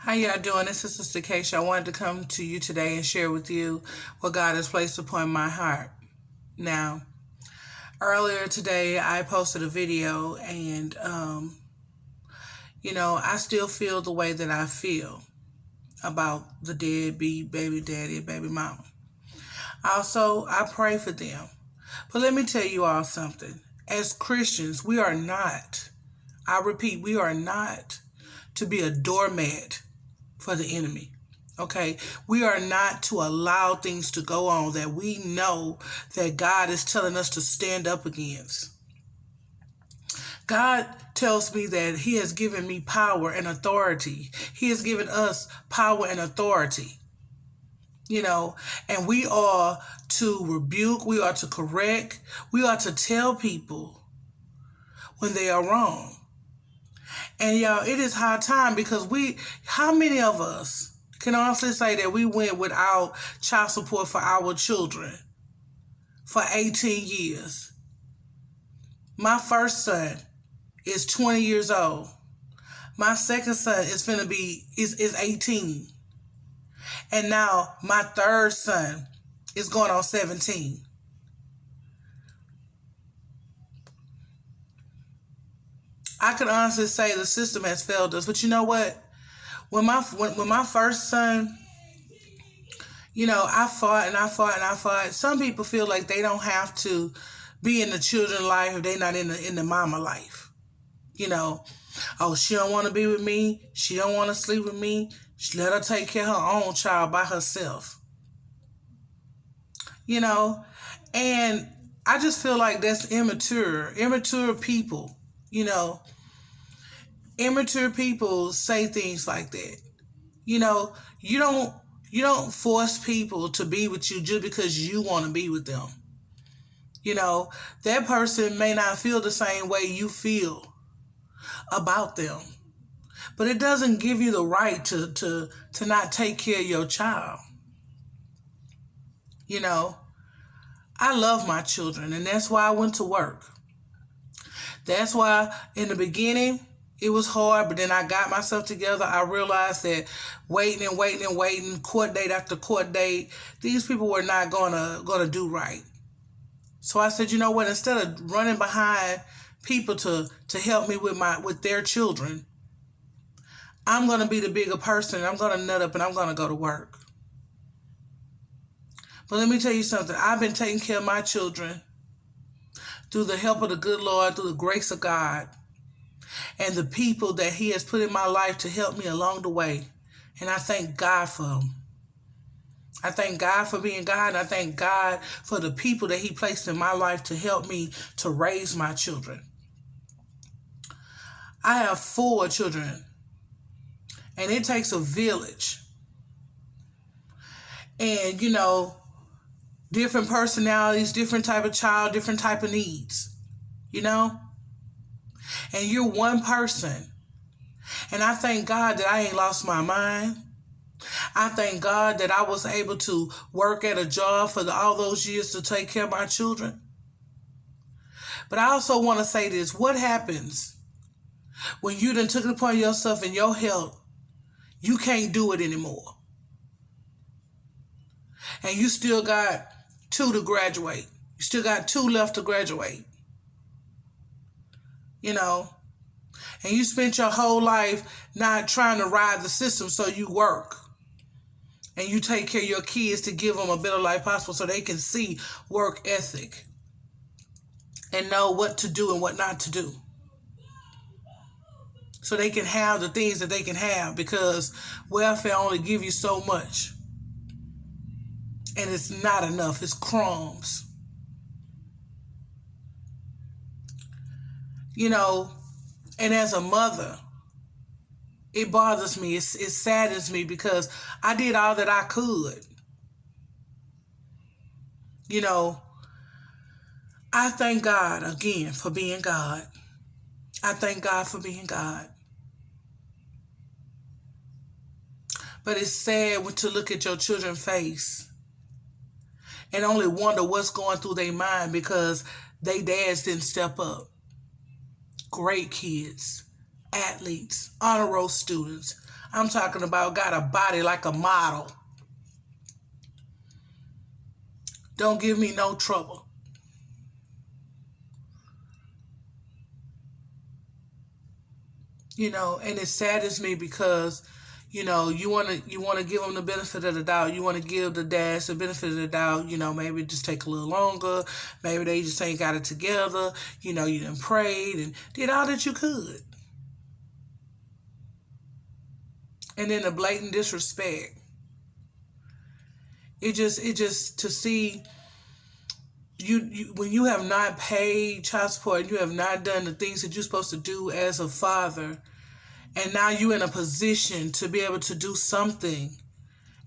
How y'all doing? This is Sister Keisha. I wanted to come to you today and share with you what God has placed upon my heart. Now, earlier today, I posted a video and, I still feel the way that I feel about the deadbeat baby daddy and baby mama. Also, I pray for them. But let me tell you all something. As Christians, we are not, I repeat, we are not to be a doormat for the enemy. Okay, we are not to allow things to go on that we know that God is telling us to stand up against. God tells me that He has given me power and authority. He has given us power and authority. And we are to rebuke, we are to correct, we are to tell people when they are wrong. And y'all, it is high time because how many of us can honestly say that we went without child support for our children for 18 years? My first son is 20 years old. My second son is is 18. And now my third son is going on 17. I could honestly say the system has failed us. But you know what? When my first son, I fought and I fought and I fought. Some people feel like they don't have to be in the children's life if they're not in the mama life. Oh, she don't want to be with me. She don't want to sleep with me. She let her take care of her own child by herself. And I just feel like that's immature people, Immature people say things like that. You don't force people to be with you just because you want to be with them. That person may not feel the same way you feel about them. But it doesn't give you the right to not take care of your child. I love my children, and that's why I went to work. That's why in the beginning, it was hard, but then I got myself together. I realized that waiting, court date after court date, these people were not gonna do right. So I said, you know what? Instead of running behind people to help me with their children, I'm gonna be the bigger person. I'm gonna nut up and I'm gonna go to work. But let me tell you something. I've been taking care of my children through the help of the good Lord, through the grace of God, and the people that He has put in my life to help me along the way. And I thank God for them. I thank God for being God, and I thank God for the people that He placed in my life to help me to raise my children. I have 4 children, and it takes a village. And, different personalities, different type of child, different type of needs, And you're one person. And I thank God that I ain't lost my mind. I thank God that I was able to work at a job for all those years to take care of my children. But I also want to say this. What happens when you done took it upon yourself and your health, you can't do it anymore? And you still got 2 to graduate. You still got 2 left to graduate. And you spent your whole life not trying to ride the system, so you work. And you take care of your kids to give them a better life possible so they can see work ethic and know what to do and what not to do. So they can have the things that they can have, because welfare only give you so much. And it's not enough. It's crumbs. And as a mother, it bothers me. It saddens me because I did all that I could. I thank God again for being God. I thank God for being God. But it's sad to look at your children's face and only wonder what's going through their mind because they dads didn't step up. Great kids, athletes, honor roll students. I'm talking about got a body like a model. Don't give me no trouble. And it saddens me because, you want to give them the benefit of the doubt. You want to give the dads the benefit of the doubt. Maybe it just take a little longer. Maybe they just ain't got it together. You done prayed and did all that you could. And then the blatant disrespect. It just to see you when you have not paid child support and you have not done the things that you're supposed to do as a father, and now you're in a position to be able to do something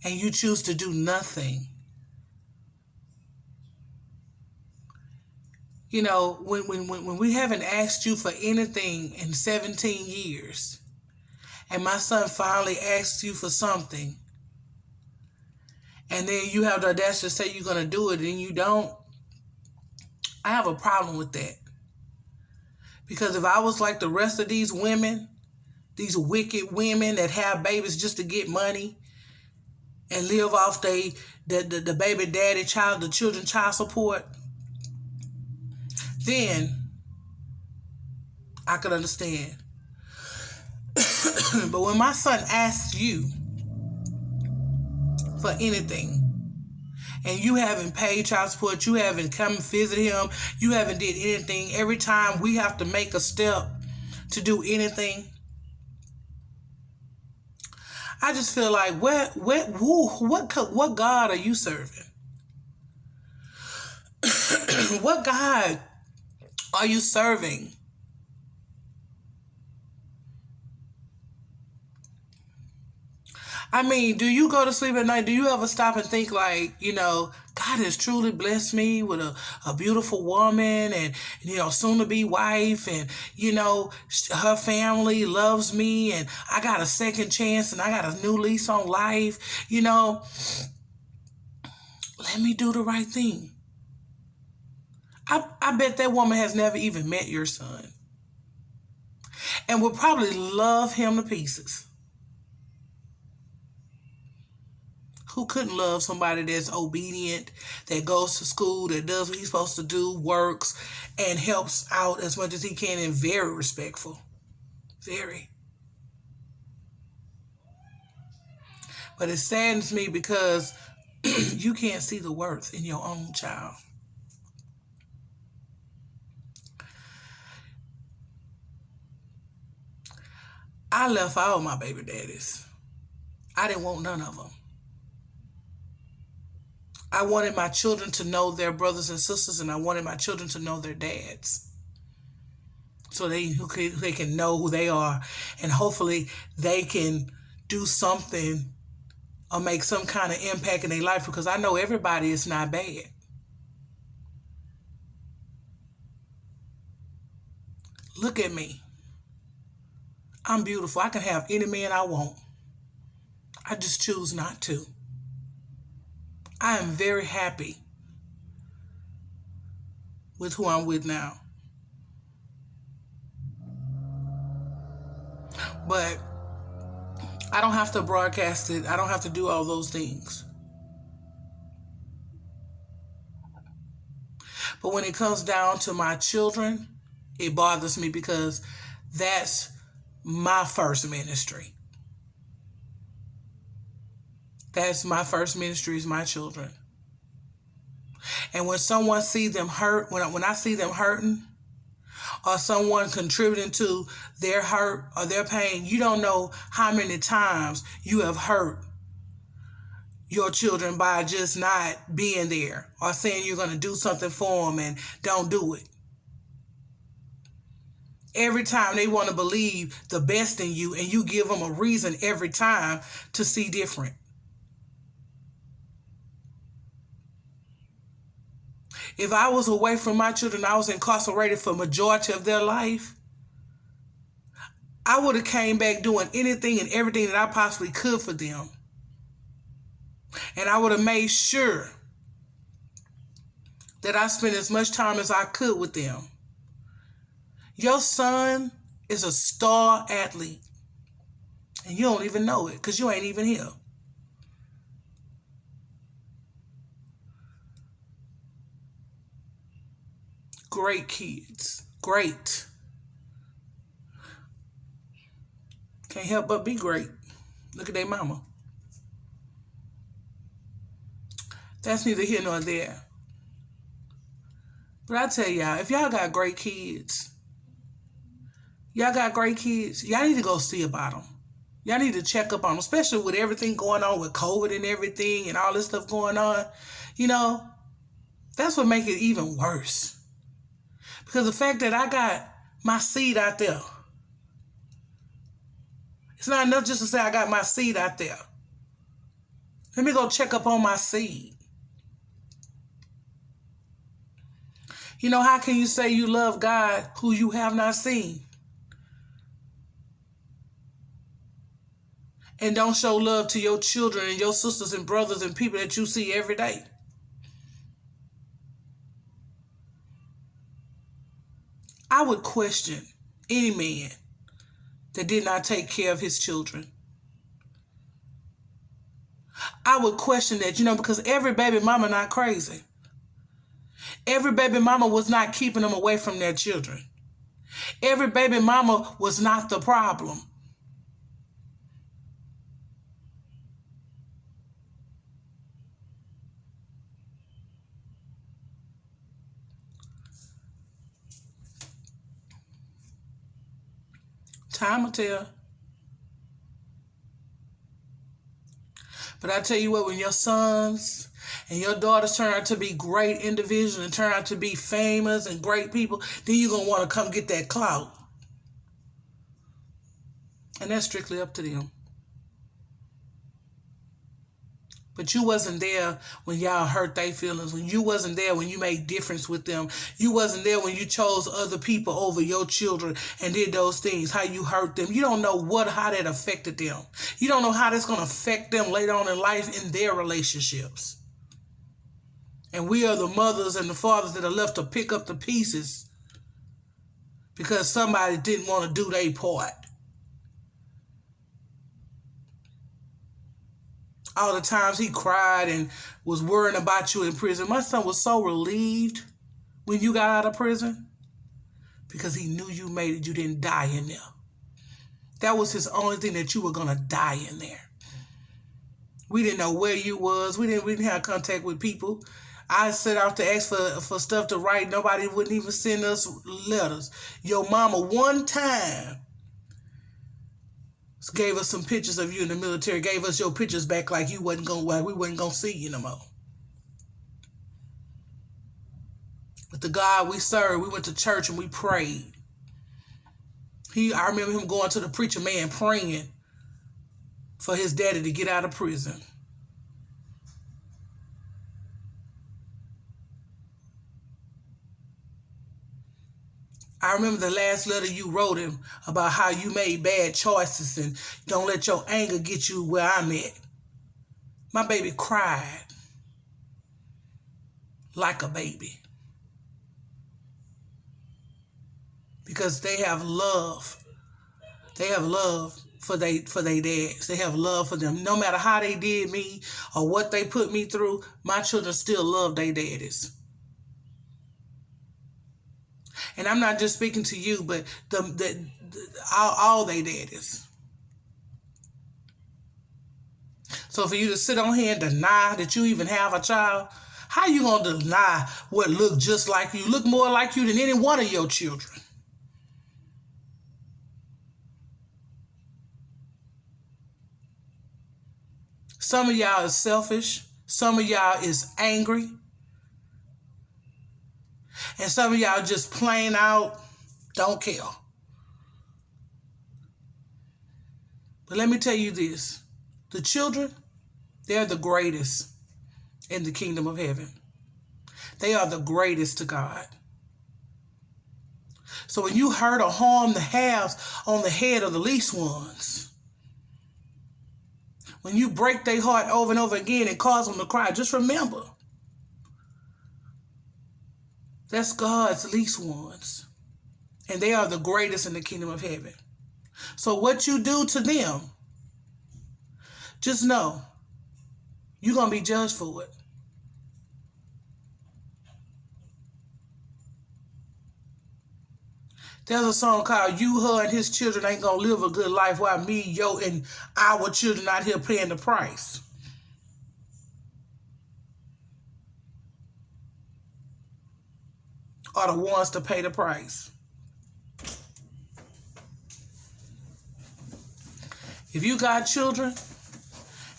and you choose to do nothing. When we haven't asked you for anything in 17 years, and my son finally asks you for something, and then you have the audacity to say you're going to do it and you don't, I have a problem with that. Because if I was like the rest of these women, these wicked women that have babies just to get money and live off the baby daddy the children child support, then I could understand. But when my son asks you for anything, and you haven't paid child support, you haven't come and visit him, you haven't did anything, every time we have to make a step to do anything, I just feel like, what God are you serving? What God are you serving? I mean, do you go to sleep at night? Do you ever stop and think like, God has truly blessed me with a beautiful woman and, soon to be wife, and, her family loves me and I got a second chance and I got a new lease on life, let me do the right thing. I bet that woman has never even met your son and would probably love him to pieces. Who couldn't love somebody that's obedient, that goes to school, that does what he's supposed to do, works, and helps out as much as he can, and very respectful. Very. But it saddens me because you can't see the worth in your own child. I left all my baby daddies. I didn't want none of them. I wanted my children to know their brothers and sisters, and I wanted my children to know their dads. So they can know who they are, and hopefully they can do something or make some kind of impact in their life, because I know everybody is not bad. Look at me. I'm beautiful. I can have any man I want. I just choose not to. I am very happy with who I'm with now. But I don't have to broadcast it. I don't have to do all those things. But when it comes down to my children, it bothers me because that's my first ministry. That's my first ministry, is my children. And when someone sees them hurt, when I see them hurting, or someone contributing to their hurt or their pain, you don't know how many times you have hurt your children by just not being there or saying you're going to do something for them and don't do it. Every time they want to believe the best in you, and you give them a reason every time to see different. If I was away from my children, I was incarcerated for the majority of their life, I would have came back doing anything and everything that I possibly could for them. And I would have made sure that I spent as much time as I could with them. Your son is a star athlete. And you don't even know it because you ain't even here. Great kids. Great. Can't help but be great. Look at their mama. That's neither here nor there. But I tell y'all, if y'all got great kids, y'all need to go see about them. Y'all need to check up on them, especially with everything going on with COVID and everything and all this stuff going on. You know, that's what makes it even worse. Because the fact that I got my seed out there, it's not enough just to say I got my seed out there. Let me go check up on my seed. You know, how can you say you love God who you have not seen? And don't show love to your children and your sisters and brothers and people that you see every day. I would question any man that did not take care of his children. I would question that, because every baby mama not crazy. Every baby mama was not keeping them away from their children. Every baby mama was not the problem. Time will tell. But I tell you what, when your sons and your daughters turn out to be great individuals and turn out to be famous and great people, then you're going to want to come get that clout. And that's strictly up to them. But you wasn't there when y'all hurt their feelings. When you wasn't there when you made difference with them. You wasn't there when you chose other people over your children and did those things, how you hurt them. You don't know how that affected them. You don't know how that's going to affect them later on in life in their relationships. And we are the mothers and the fathers that are left to pick up the pieces because somebody didn't want to do their part. All the times he cried and was worrying about you in prison. My son was so relieved when you got out of prison because he knew you made it. You didn't die in there. That was his only thing, that you were going to die in there. We didn't know where you was. We didn't have contact with people. I set out to ask for stuff to write. Nobody wouldn't even send us letters. Your mama one time gave us some pictures of you in the military, gave us your pictures back like we wasn't gonna see you no more. But the God we serve, we went to church and we prayed. I remember him going to the preacher man praying for his daddy to get out of prison. I remember the last letter you wrote him about how you made bad choices and don't let your anger get you where I'm at. My baby cried like a baby because they have love. They have love for their dads. They have love for them. No matter how they did me or what they put me through, my children still love their daddies. And I'm not just speaking to you, but all they daddies. So for you to sit on here and deny that you even have a child, how you going to deny what look just like you, look more like you than any one of your children? Some of y'all is selfish. Some of y'all is angry. And some of y'all just plain out don't care. But let me tell you this. The children, they're the greatest in the kingdom of heaven. They are the greatest to God. So when you hurt or harm the hairs on the head of the least ones, when you break their heart over and over again and cause them to cry, just remember, that's God's least ones. And they are the greatest in the kingdom of heaven. So what you do to them, just know you're going to be judged for it. There's a song called You, Her, and His Children Ain't Gonna Live a Good Life While Me, Yo, and Our Children Out Here Paying the Price. Are the ones to pay the price. If you got children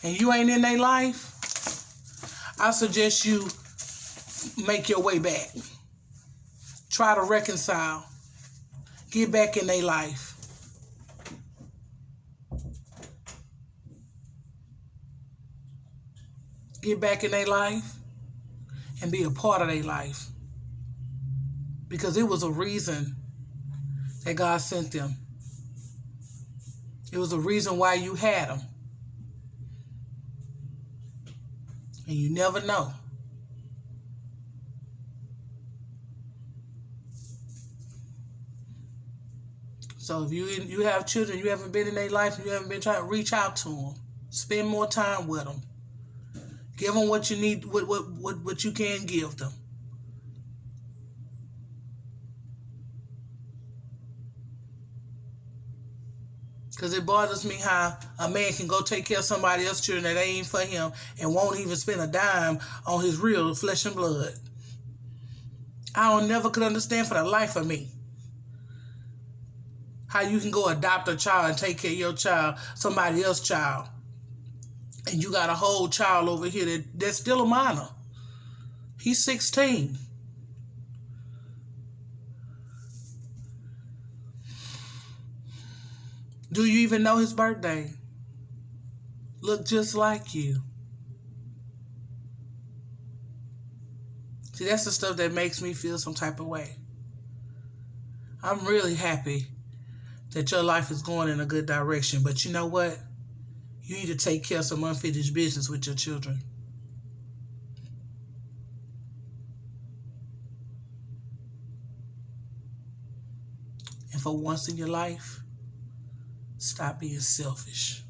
and you ain't in their life, I suggest you make your way back. Try to reconcile. Get back in their life. Get back in their life and be a part of their life. Because it was a reason that God sent them. It was a reason why you had them. And you never know. So if you have children, you haven't been in their life, you haven't been trying to reach out to them. Spend more time with them. Give them what you need, what you can give them. Because it bothers me how a man can go take care of somebody else's children that ain't for him and won't even spend a dime on his real flesh and blood. I never could understand for the life of me how you can go adopt a child and take care of your child, somebody else's child, and you got a whole child over here that's still a minor. He's 16. Do you even know his birthday? Look just like you. See, that's the stuff that makes me feel some type of way. I'm really happy that your life is going in a good direction. But you know what? You need to take care of some unfinished business with your children. And for once in your life, stop being selfish.